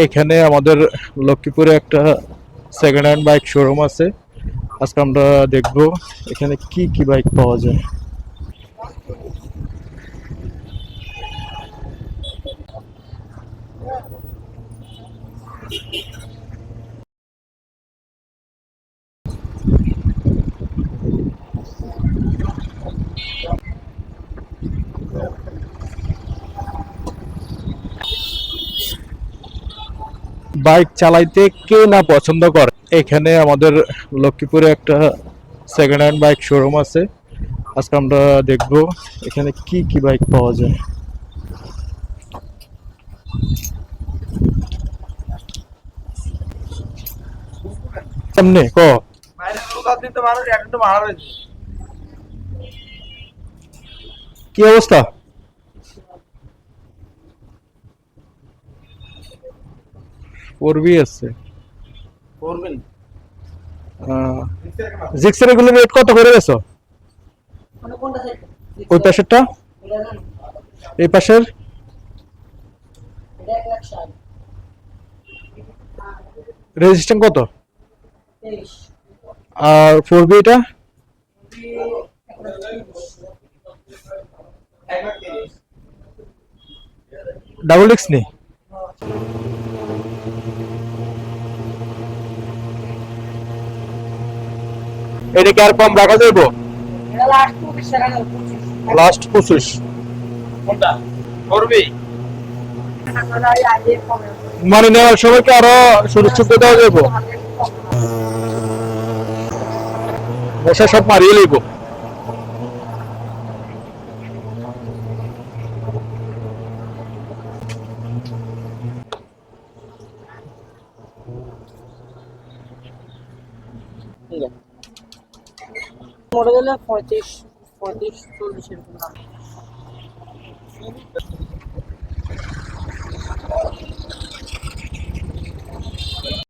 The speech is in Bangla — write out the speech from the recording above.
এখানে আমাদের লক্ষ্মীপুরে একটা সেকেন্ড হ্যান্ড বাইক শোরুম আছে। আজকে আমরা দেখব এখানে কি কি বাইক পাওয়া যায়। বাইক চালাইতে কে না পছন্দ করে। এখানে আমাদের লক্ষ্মীপুরে একটা সেকেন্ড হ্যান্ড বাইক শোরুম আছে। আজকে আমরা দেখব এখানে কি কি বাইক পাওয়া যায়। সামনে ক কি অবস্থা? ফোরবি আছে। জিক্সের এগুলো রেট কত করে গেছো? ওই পাশেরটা, এই পাশের রেজিস্ট্রেশন কত? আর ফোরবি এটা ডাবল ডিক্স নেই। এটা কি আর কম রাখা যাইব? লাস্ট 25 মানে নেওয়ার সময় কি আরো সুনিশ্চিত দেওয়া যাইব? মশা সব মারিয়ে লইব। মডেল 35 40 এরকম দাম।